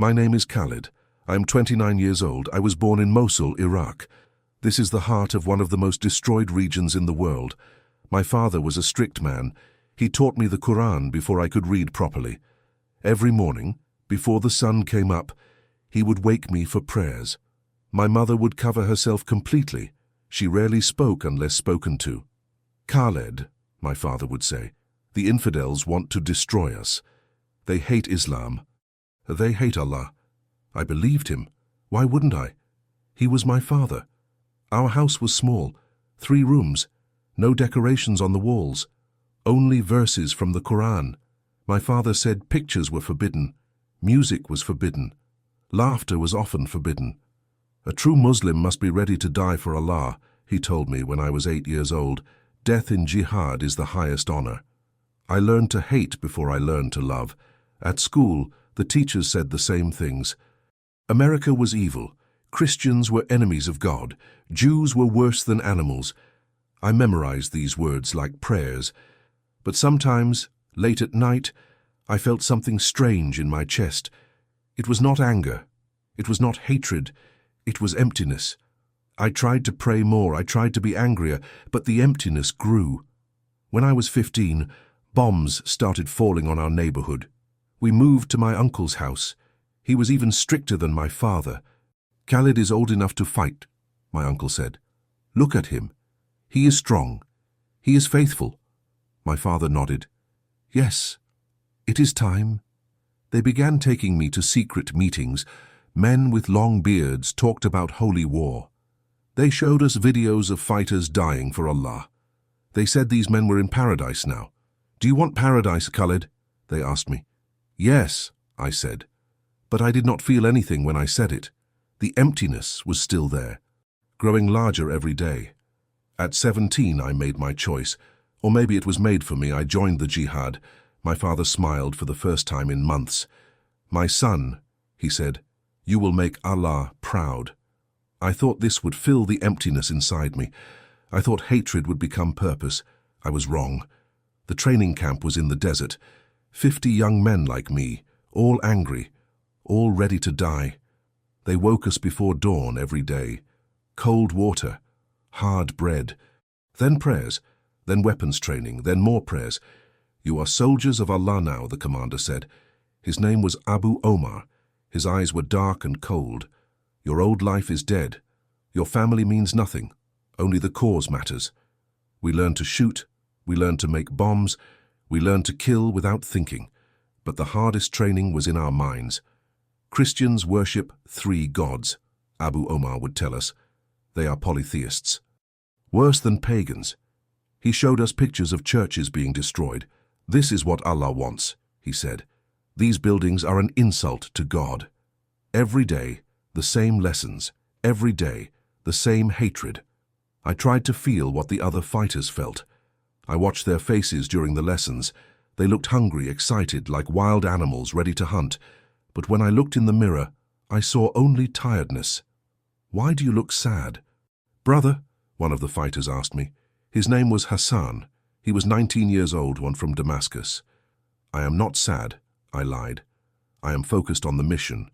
My name is Khalid. I am 29 years old. I was born in Mosul, Iraq. This is the heart of one of the most destroyed regions in the world. My father was a strict man. He taught me the Quran before I could read properly. Every morning, before the sun came up, he would wake me for prayers. My mother would cover herself completely. She rarely spoke unless spoken to. Khaled, my father would say, the infidels want to destroy us. They hate Islam. They hate Allah. I believed him. Why wouldn't I? He was my father. Our house was small, 3 rooms, no decorations on the walls, only verses from the Quran. My father said pictures were forbidden, music was forbidden, laughter was often forbidden. A true Muslim must be ready to die for Allah, he told me when I was 8 years old. Death in jihad is the highest honor. I learned to hate before I learned to love. At school, the teachers said the same things. America was evil. Christians were enemies of God. Jews were worse than animals. I memorized these words like prayers. But sometimes, late at night, I felt something strange in my chest. It was not anger. It was not hatred. It was emptiness. I tried to pray more. I tried to be angrier, but the emptiness grew. When I was 15, bombs started falling on our neighborhood. We moved to my uncle's house. He was even stricter than my father. Khalid is old enough to fight, my uncle said. Look at him. He is strong. He is faithful. My father nodded. Yes, it is time. They began taking me to secret meetings. Men with long beards talked about holy war. They showed us videos of fighters dying for Allah. They said these men were in paradise now. Do you want paradise, Khalid? They asked me. Yes, I said. But I did not feel anything when I said it. The emptiness was still there, growing larger every day. At 17, I made my choice. Or maybe it was made for me. I joined the jihad. My father smiled for the first time in months. My son, he said, you will make Allah proud. I thought this would fill the emptiness inside me. I thought hatred would become purpose. I was wrong. The training camp was in the desert. 50 young men like me, all angry, all ready to die. They woke us before dawn every day. Cold water, hard bread, then prayers, then weapons training, then more prayers. You are soldiers of Allah now, the commander said. His name was Abu Omar. His eyes were dark and cold. Your old life is dead. Your family means nothing. Only the cause matters. We learned to shoot. We learned to make bombs. We learned to kill without thinking. But the hardest training was in our minds. Christians worship 3 gods, Abu Omar would tell us. They are polytheists. Worse than pagans. He showed us pictures of churches being destroyed. This is what Allah wants, he said. These buildings are an insult to God. Every day, the same lessons. Every day, the same hatred. I tried to feel what the other fighters felt. I watched their faces during the lessons. They looked hungry, excited, like wild animals ready to hunt. But when I looked in the mirror, I saw only tiredness. Why do you look sad? Brother, one of the fighters asked me. His name was Hassan. He was 19 years old, one from Damascus. I am not sad, I lied. I am focused on the mission.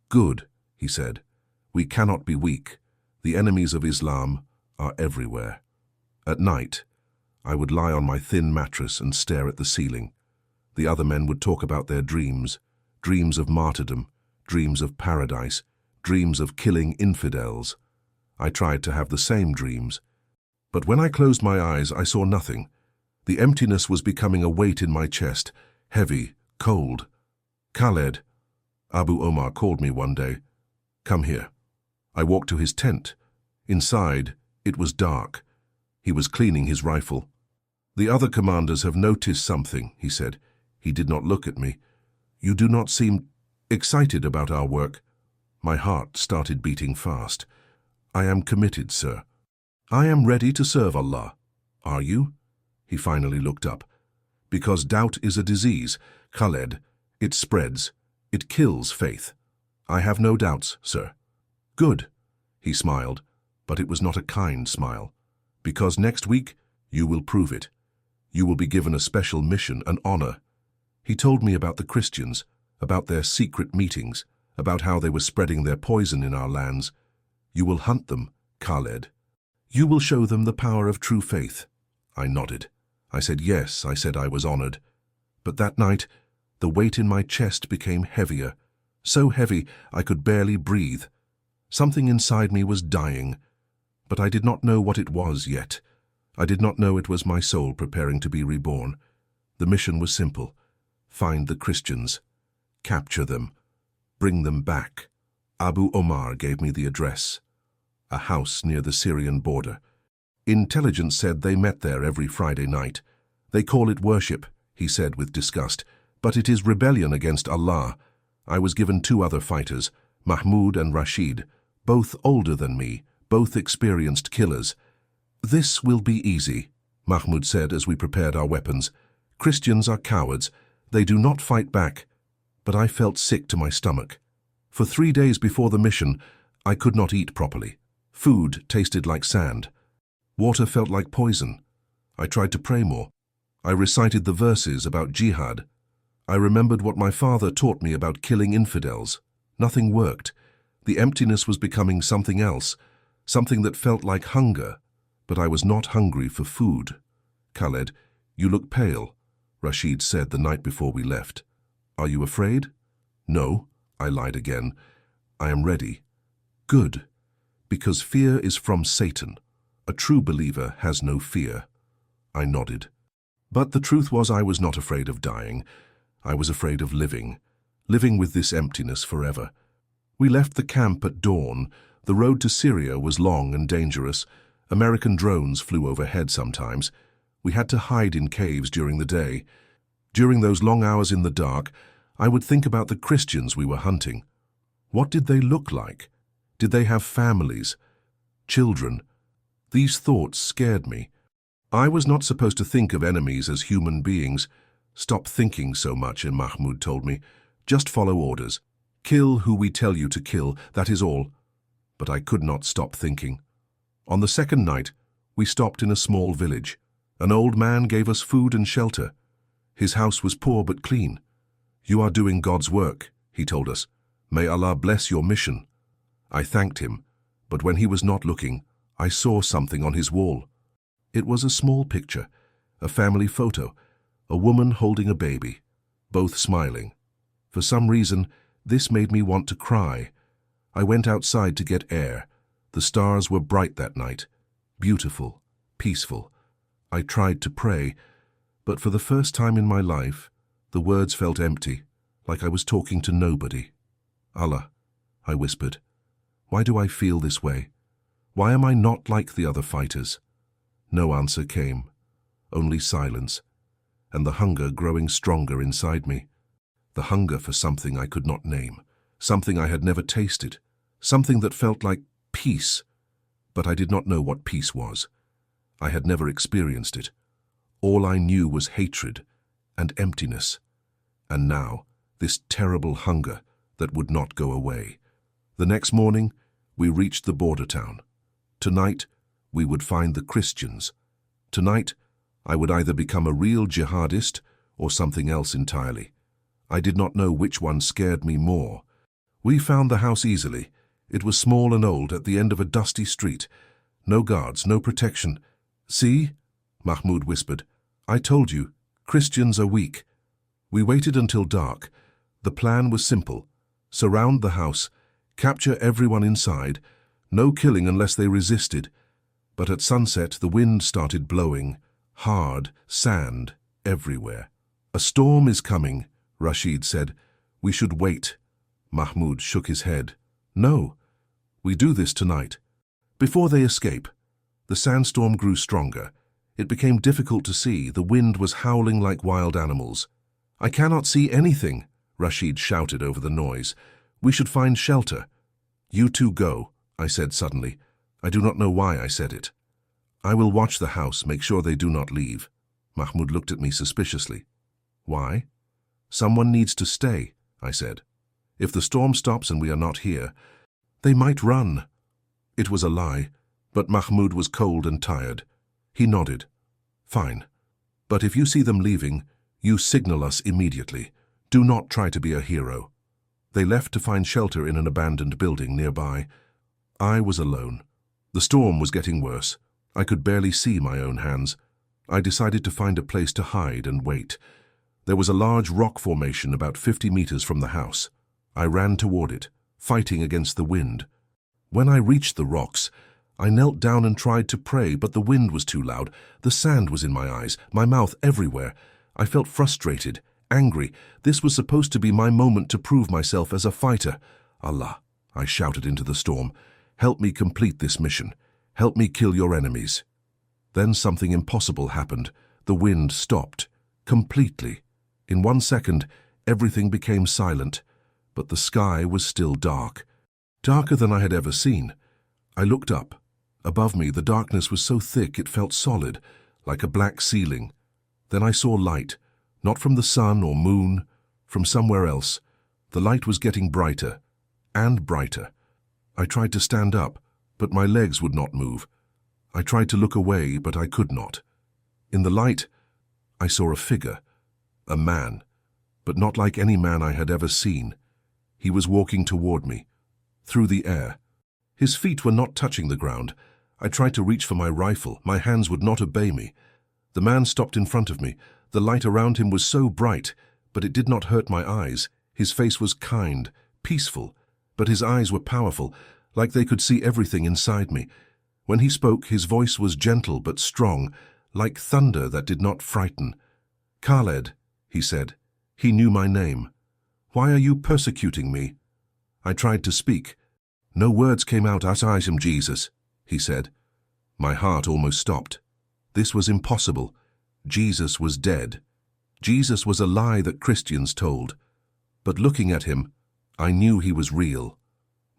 Good, he said. We cannot be weak. The enemies of Islam are everywhere. At night, I would lie on my thin mattress and stare at the ceiling. The other men would talk about their dreams. Dreams of martyrdom, dreams of paradise, dreams of killing infidels. I tried to have the same dreams. But when I closed my eyes, I saw nothing. The emptiness was becoming a weight in my chest, heavy, cold. Khaled, Abu Omar called me one day. Come here. I walked to his tent. Inside, it was dark. He was cleaning his rifle. The other commanders have noticed something, he said. He did not look at me. You do not seem excited about our work. My heart started beating fast. I am committed, sir. I am ready to serve Allah. Are you? He finally looked up. Because doubt is a disease, Khaled. It spreads. It kills faith. I have no doubts, sir. Good. He smiled, but it was not a kind smile. Because next week, you will prove it. You will be given a special mission, an honor. He told me about the Christians, about their secret meetings, about how they were spreading their poison in our lands. You will hunt them, Khaled. You will show them the power of true faith. I nodded. I said yes, I said I was honored. But that night, the weight in my chest became heavier, so heavy I could barely breathe. Something inside me was dying, but I did not know what it was yet. I did not know it was my soul preparing to be reborn. The mission was simple. Find the Christians. Capture them. Bring them back. Abu Omar gave me the address. A house near the Syrian border. Intelligence said they met there every Friday night. They call it worship, he said with disgust, but it is rebellion against Allah. I was given 2 other fighters, Mahmoud and Rashid, both older than me, both experienced killers. This will be easy, Mahmoud said as we prepared our weapons. Christians are cowards. They do not fight back. But I felt sick to my stomach. For 3 days before the mission, I could not eat properly. Food tasted like sand. Water felt like poison. I tried to pray more. I recited the verses about jihad. I remembered what my father taught me about killing infidels. Nothing worked. The emptiness was becoming something else, something that felt like hunger. But I was not hungry for food. Khaled, you look pale, Rashid said the night before we left. Are you afraid? No, I lied again. I am ready. Good. Because fear is from Satan. A true believer has no fear. I nodded. But the truth was I was not afraid of dying. I was afraid of living with this emptiness forever. We left the camp at dawn. The road to Syria was long and dangerous. American drones flew overhead sometimes. We had to hide in caves during the day. During those long hours in the dark, I would think about the Christians we were hunting. What did they look like? Did they have families? Children? These thoughts scared me. I was not supposed to think of enemies as human beings. Stop thinking so much, Mahmoud told me. Just follow orders. Kill who we tell you to kill, that is all. But I could not stop thinking. On the second night, we stopped in a small village. An old man gave us food and shelter. His house was poor but clean. You are doing God's work, he told us. May Allah bless your mission. I thanked him, but when he was not looking, I saw something on his wall. It was a small picture, a family photo, a woman holding a baby, both smiling. For some reason, this made me want to cry. I went outside to get air. The stars were bright that night, beautiful, peaceful. I tried to pray, but for the first time in my life, the words felt empty, like I was talking to nobody. Allah, I whispered, why do I feel this way? Why am I not like the other fighters? No answer came, only silence, and the hunger growing stronger inside me. The hunger for something I could not name, something I had never tasted, something that felt like peace. But I did not know what peace was. I had never experienced it. All I knew was hatred and emptiness. And now, this terrible hunger that would not go away. The next morning, we reached the border town. Tonight, we would find the Christians. Tonight, I would either become a real jihadist or something else entirely. I did not know which one scared me more. We found the house easily. It was small and old at the end of a dusty street. No guards, no protection. See? Mahmoud whispered. I told you, Christians are weak. We waited until dark. The plan was simple. Surround the house, capture everyone inside, no killing unless they resisted. But at sunset, the wind started blowing. Hard, sand, everywhere. A storm is coming, Rashid said. We should wait. Mahmoud shook his head. No, we do this tonight. Before they escape. The sandstorm grew stronger. It became difficult to see. The wind was howling like wild animals. I cannot see anything, Rashid shouted over the noise. We should find shelter. You two go, I said suddenly. I do not know why I said it. I will watch the house, make sure they do not leave. Mahmoud looked at me suspiciously. Why? Someone needs to stay, I said. If the storm stops and we are not here, they might run. It was a lie, but Mahmoud was cold and tired. He nodded. Fine. But if you see them leaving, you signal us immediately. Do not try to be a hero. They left to find shelter in an abandoned building nearby. I was alone. The storm was getting worse. I could barely see my own hands. I decided to find a place to hide and wait. There was a large rock formation about 50 meters from the house. I ran toward it, fighting against the wind. When I reached the rocks, I knelt down and tried to pray, but the wind was too loud. The sand was in my eyes, my mouth everywhere. I felt frustrated, angry. This was supposed to be my moment to prove myself as a fighter. Allah, I shouted into the storm, help me complete this mission. Help me kill your enemies. Then something impossible happened. The wind stopped, completely. In 1 second, everything became silent, but the sky was still dark. Darker than I had ever seen. I looked up. Above me, the darkness was so thick it felt solid, like a black ceiling. Then I saw light, not from the sun or moon, from somewhere else. The light was getting brighter and brighter. I tried to stand up, but my legs would not move. I tried to look away, but I could not. In the light, I saw a figure, a man, but not like any man I had ever seen. He was walking toward me, through the air. His feet were not touching the ground. I tried to reach for my rifle. My hands would not obey me. The man stopped in front of me. The light around him was so bright, but it did not hurt my eyes. His face was kind, peaceful, but his eyes were powerful, like they could see everything inside me. When he spoke, his voice was gentle but strong, like thunder that did not frighten. "Khaled," he said. He knew my name. "Why are you persecuting me?" I tried to speak. No words came out. "I am Jesus," he said. My heart almost stopped. This was impossible. Jesus was dead. Jesus was a lie that Christians told. But looking at him, I knew he was real.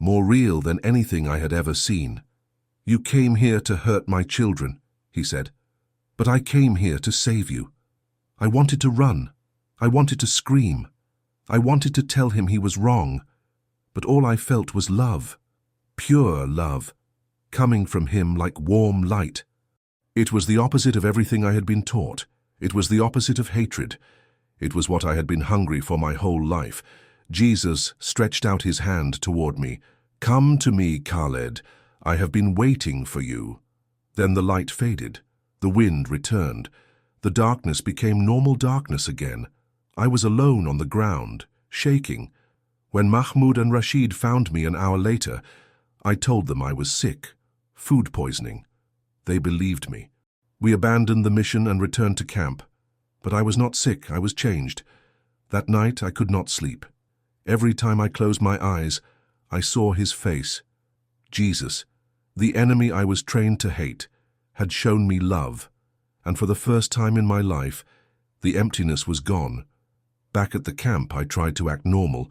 More real than anything I had ever seen. "You came here to hurt my children," he said. "But I came here to save you." I wanted to run. I wanted to scream. I wanted to tell him he was wrong. But all I felt was love. Pure love. Coming from him like warm light. It was the opposite of everything I had been taught. It was the opposite of hatred. It was what I had been hungry for my whole life. Jesus stretched out his hand toward me. "Come to me, Khaled. I have been waiting for you." Then the light faded. The wind returned. The darkness became normal darkness again. I was alone on the ground, shaking. When Mahmoud and Rashid found me an hour later, I told them I was sick, food poisoning. They believed me. We abandoned the mission and returned to camp. But I was not sick, I was changed. That night I could not sleep. Every time I closed my eyes, I saw his face. Jesus, the enemy I was trained to hate, had shown me love. And for the first time in my life, the emptiness was gone. Back at the camp, I tried to act normal,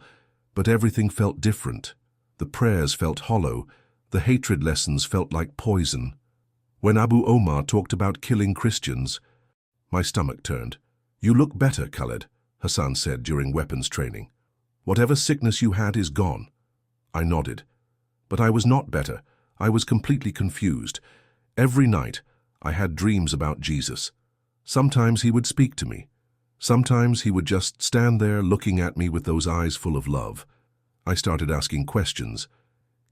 but everything felt different. The prayers felt hollow. The hatred lessons felt like poison. When Abu Omar talked about killing Christians, my stomach turned. "You look better, Khaled," Hassan said during weapons training. "Whatever sickness you had is gone." I nodded. But I was not better. I was completely confused. Every night, I had dreams about Jesus. Sometimes he would speak to me. Sometimes he would just stand there looking at me with those eyes full of love. I started asking questions.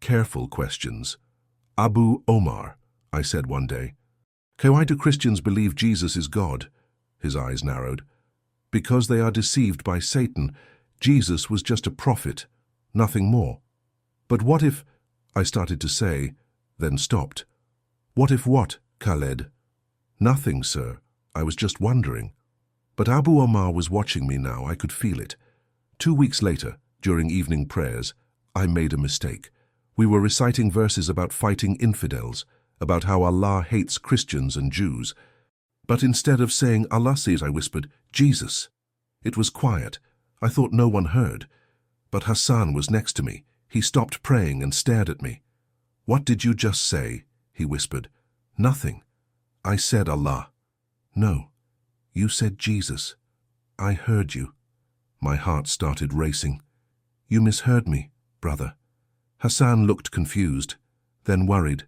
Careful questions. "Abu Omar," I said one day, "why do Christians believe Jesus is God?" His eyes narrowed. "Because they are deceived by Satan. Jesus was just a prophet, nothing more." "But what if—" I started to say, then stopped. "What if what, Khaled?" "Nothing, sir. I was just wondering." But Abu Omar was watching me now. I could feel it. 2 weeks later, during evening prayers, I made a mistake. We were reciting verses about fighting infidels, about how Allah hates Christians and Jews. But instead of saying Allah says, I whispered, "Jesus." It was quiet. I thought no one heard. But Hassan was next to me. He stopped praying and stared at me. "What did you just say?" he whispered. "Nothing. I said Allah." "No. You said Jesus. I heard you." My heart started racing. "You misheard me, brother." Hassan looked confused, then worried.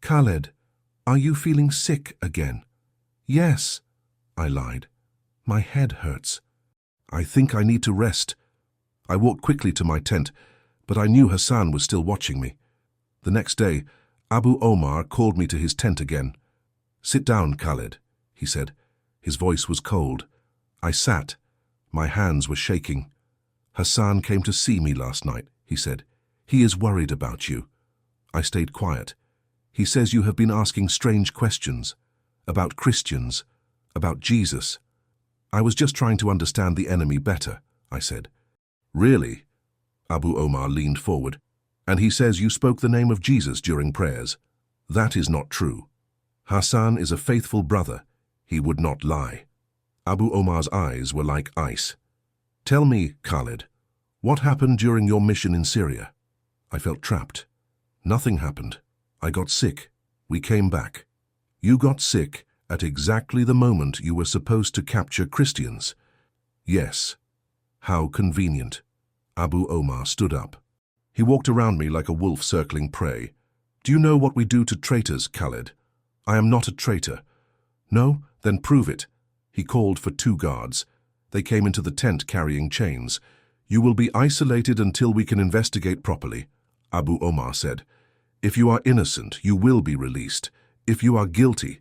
"Khaled, are you feeling sick again?" "Yes," I lied. "My head hurts. I think I need to rest." I walked quickly to my tent, but I knew Hassan was still watching me. The next day, Abu Omar called me to his tent again. "Sit down, Khaled," he said. His voice was cold. I sat. My hands were shaking. "Hassan came to see me last night," he said. "He is worried about you." I stayed quiet. "He says you have been asking strange questions. About Christians. About Jesus." "I was just trying to understand the enemy better," I said. "Really?" Abu Omar leaned forward. "And he says you spoke the name of Jesus during prayers." "That is not true. Hassan is a faithful brother. He would not lie." Abu Omar's eyes were like ice. "Tell me, Khaled, what happened during your mission in Syria?" I felt trapped. "Nothing happened. I got sick. We came back." "You got sick at exactly the moment you were supposed to capture Christians?" "Yes." "How convenient." Abu Omar stood up. He walked around me like a wolf circling prey. "Do you know what we do to traitors, Khaled?" "I am not a traitor." "No? Then prove it." He called for 2 guards. They came into the tent carrying chains. "You will be isolated until we can investigate properly," Abu Omar said. "If you are innocent, you will be released. If you are guilty—"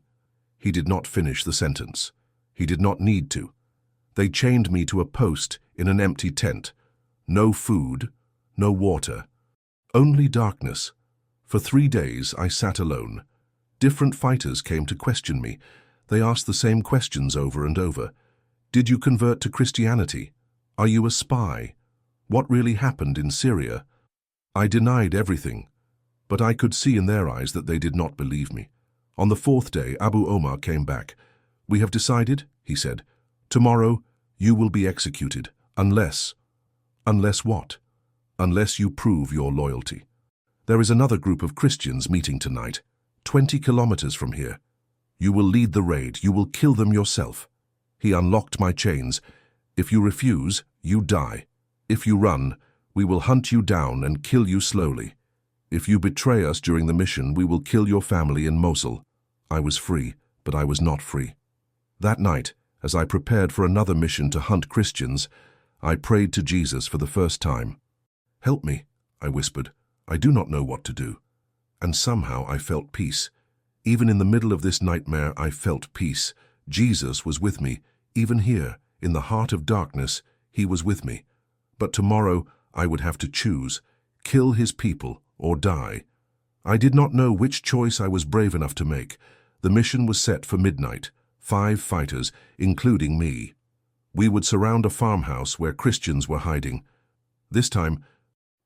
He did not finish the sentence. He did not need to. They chained me to a post in an empty tent. No food, no water, only darkness. For 3 days I sat alone. Different fighters came to question me. They asked the same questions over and over. "Did you convert to Christianity? Are you a spy? What really happened in Syria?" I denied everything, but I could see in their eyes that they did not believe me. On the 4th day, Abu Omar came back. "We have decided," he said. "Tomorrow you will be executed, unless—" "Unless what?" "Unless you prove your loyalty. There is another group of Christians meeting tonight, 20 kilometers from here. You will lead the raid. You will kill them yourself." He unlocked my chains. "If you refuse, you die. If you run, we will hunt you down and kill you slowly. If you betray us during the mission, we will kill your family in Mosul." I was free, but I was not free. That night, as I prepared for another mission to hunt Christians, I prayed to Jesus for the first time. "Help me," I whispered. "I do not know what to do." And somehow I felt peace. Even in the middle of this nightmare, I felt peace. Jesus was with me. Even here, in the heart of darkness, he was with me. But tomorrow I would have to choose, kill his people or die. I did not know which choice I was brave enough to make. The mission was set for midnight. 5 fighters, including me. We would surround a farmhouse where Christians were hiding. This time,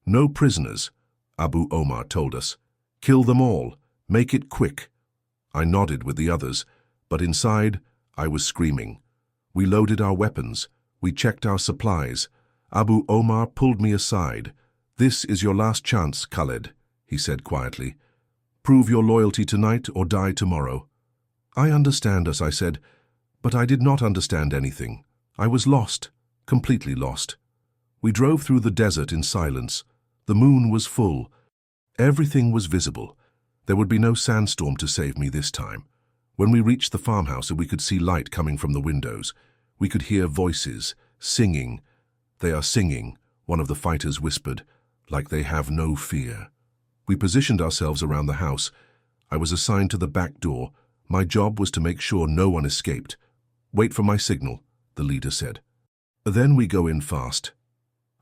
"No prisoners," Abu Omar told us. "Kill them all. Make it quick." I nodded with the others, but inside, I was screaming. We loaded our weapons. We checked our supplies. Abu Omar pulled me aside. "This is your last chance, Khaled," he said quietly. "Prove your loyalty tonight or die tomorrow." "I understand," as I said, but I did not understand anything. I was lost, completely lost. We drove through the desert in silence. The moon was full. Everything was visible. There would be no sandstorm to save me this time. When we reached the farmhouse, we could see light coming from the windows. We could hear voices, singing. "They are singing," one of the fighters whispered, "like they have no fear." We positioned ourselves around the house. I was assigned to the back door. My job was to make sure no one escaped. "Wait for my signal," the leader said. "Then we go in fast."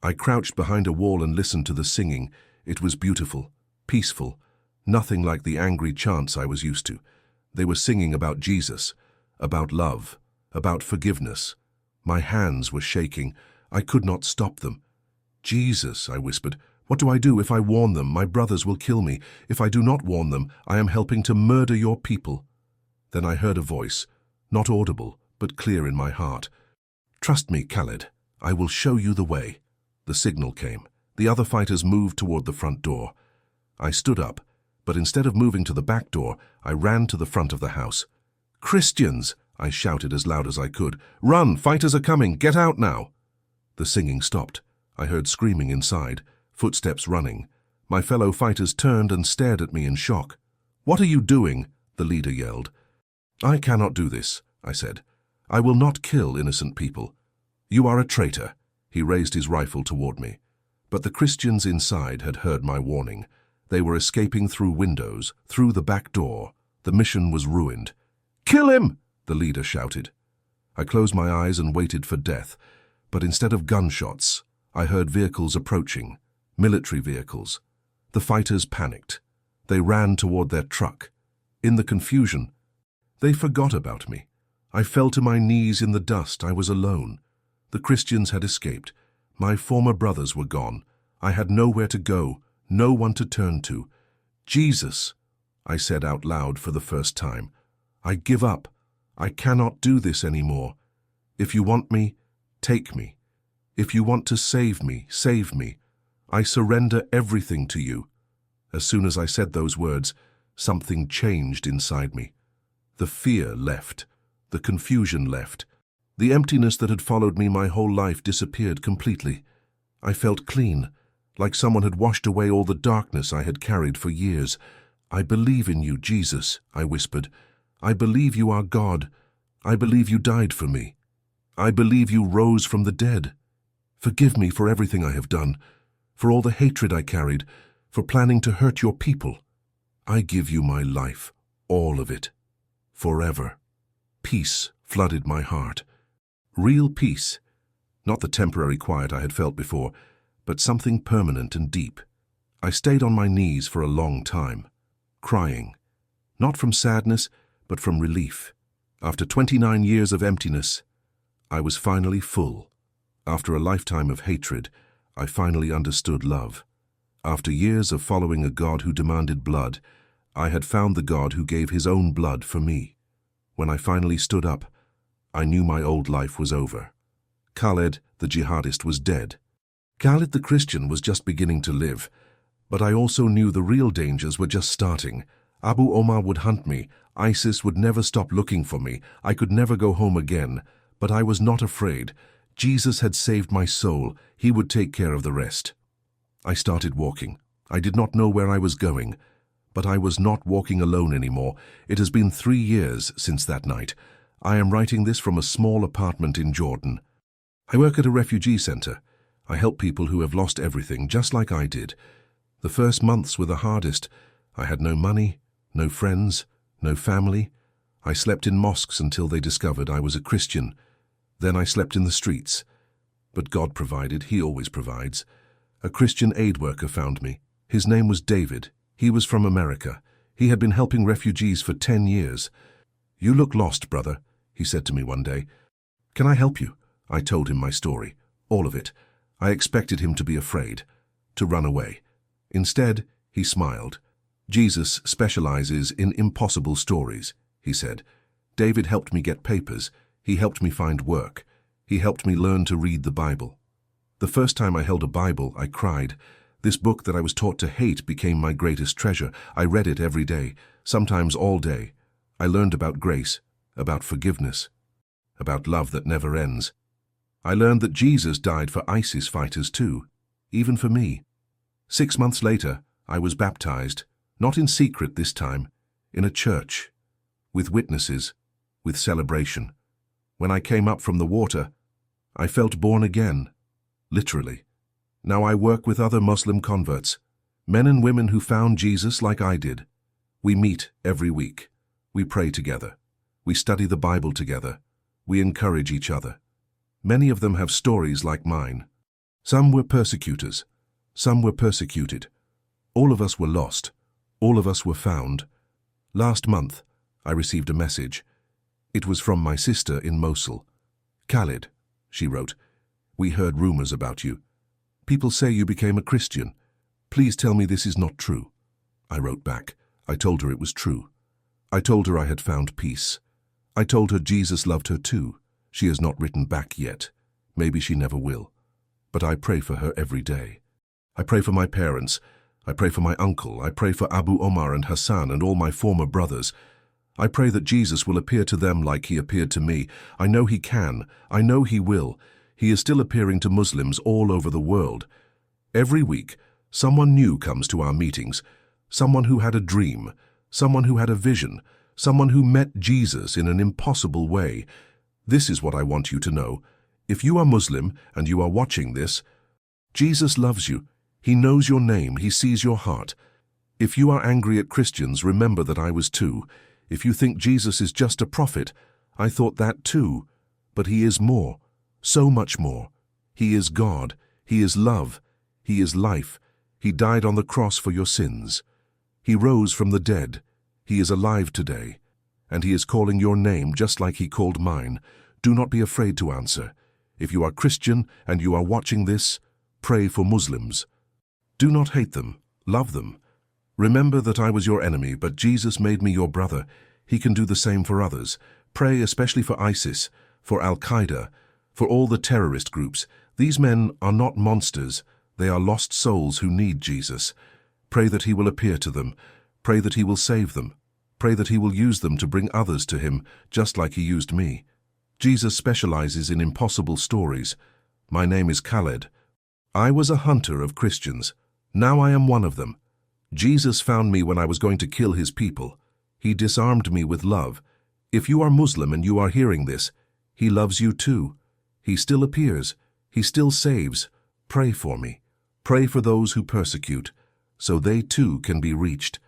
I crouched behind a wall and listened to the singing. It was beautiful, peaceful, nothing like the angry chants I was used to. They were singing about Jesus, about love, about forgiveness. My hands were shaking. I could not stop them. "Jesus," I whispered, "what do I do? If I warn them, my brothers will kill me. If I do not warn them, I am helping to murder your people." Then I heard a voice, not audible, but clear in my heart. "Trust me, Khaled. I will show you the way." The signal came. The other fighters moved toward the front door. I stood up, but instead of moving to the back door, I ran to the front of the house. "Christians!" I shouted as loud as I could. "Run! Fighters are coming! Get out now!" The singing stopped. I heard screaming inside, footsteps running. My fellow fighters turned and stared at me in shock. "What are you doing?" the leader yelled. "I cannot do this," I said. "I will not kill innocent people." "You are a traitor." He raised his rifle toward me. But the Christians inside had heard my warning. They were escaping through windows, through the back door. The mission was ruined. "Kill him!" the leader shouted. I closed my eyes and waited for death, but instead of gunshots, I heard vehicles approaching, military vehicles. The fighters panicked. They ran toward their truck. In the confusion, they forgot about me. I fell to my knees in the dust. I was alone. The Christians had escaped. My former brothers were gone. I had nowhere to go, no one to turn to. "Jesus," I said out loud for the first time, "I give up. I cannot do this anymore. If you want me, take me. If you want to save me, save me. I surrender everything to you." As soon as I said those words, something changed inside me. The fear left. The confusion left. The emptiness that had followed me my whole life disappeared completely. I felt clean, like someone had washed away all the darkness I had carried for years. "I believe in you, Jesus," I whispered. "I believe you are God. I believe you died for me. I believe you rose from the dead. Forgive me for everything I have done, for all the hatred I carried, for planning to hurt your people. I give you my life, all of it, forever." Peace flooded my heart. Real peace. Not the temporary quiet I had felt before, but something permanent and deep. I stayed on my knees for a long time, crying. Not from sadness, but from relief. After 29 years of emptiness, I was finally full. After a lifetime of hatred, I finally understood love. After years of following a God who demanded blood, I had found the God who gave his own blood for me. When I finally stood up, I knew my old life was over. Khaled, the jihadist, was dead. Khaled, the Christian, was just beginning to live. But I also knew the real dangers were just starting. Abu Omar would hunt me. ISIS would never stop looking for me. I could never go home again. But I was not afraid. Jesus had saved my soul. He would take care of the rest. I started walking. I did not know where I was going. But I was not walking alone anymore. It has been 3 years since that night. I am writing this from a small apartment in Jordan. I work at a refugee center. I help people who have lost everything, just like I did. The first months were the hardest. I had no money, no friends, no family. I slept in mosques until they discovered I was a Christian. Then I slept in the streets. But God provided. He always provides. A Christian aid worker found me. His name was David. He was from America. He had been helping refugees for 10 years. "You look lost, brother," he said to me one day. "Can I help you?" I told him my story, all of it. I expected him to be afraid, to run away. Instead, he smiled. "Jesus specializes in impossible stories," he said. "David helped me get papers. He helped me find work. He helped me learn to read the Bible. The first time I held a Bible, I cried. This book that I was taught to hate became my greatest treasure. I read it every day, sometimes all day. I learned about grace, about forgiveness, about love that never ends. I learned that Jesus died for ISIS fighters too, even for me. 6 months later, I was baptized, not in secret this time, in a church, with witnesses, with celebration. When I came up from the water, I felt born again, literally. Now I work with other Muslim converts, men and women who found Jesus like I did. We meet every week. We pray together. We study the Bible together. We encourage each other. Many of them have stories like mine. Some were persecutors. Some were persecuted. All of us were lost. All of us were found. Last month, I received a message. It was from my sister in Mosul. "Khaled," she wrote, "we heard rumors about you. People say you became a Christian. Please tell me this is not true." I wrote back. I told her it was true. I told her I had found peace. I told her Jesus loved her too. She has not written back yet. Maybe she never will. But I pray for her every day. I pray for my parents. I pray for my uncle. I pray for Abu Omar and Hassan and all my former brothers. I pray that Jesus will appear to them like he appeared to me. I know he can. I know he will. He is still appearing to Muslims all over the world. Every week, someone new comes to our meetings. Someone who had a dream. Someone who had a vision. Someone who met Jesus in an impossible way. This is what I want you to know. If you are Muslim and you are watching this, Jesus loves you. He knows your name. He sees your heart. If you are angry at Christians, remember that I was too. If you think Jesus is just a prophet, I thought that too. But he is more, so much more. He is God. He is love. He is life. He died on the cross for your sins. He rose from the dead. He is alive today. And he is calling your name just like he called mine. Do not be afraid to answer. If you are Christian and you are watching this, pray for Muslims. Do not hate them. Love them. Remember that I was your enemy, but Jesus made me your brother. He can do the same for others. Pray especially for ISIS, for Al-Qaeda, for all the terrorist groups. These men are not monsters. They are lost souls who need Jesus. Pray that he will appear to them. Pray that he will save them. Pray that he will use them to bring others to him, just like he used me. Jesus specializes in impossible stories. My name is Khaled. I was a hunter of Christians. Now I am one of them. Jesus found me when I was going to kill his people. He disarmed me with love. If you are Muslim and you are hearing this, he loves you too. He still appears. He still saves. Pray for me. Pray for those who persecute, so they too can be reached.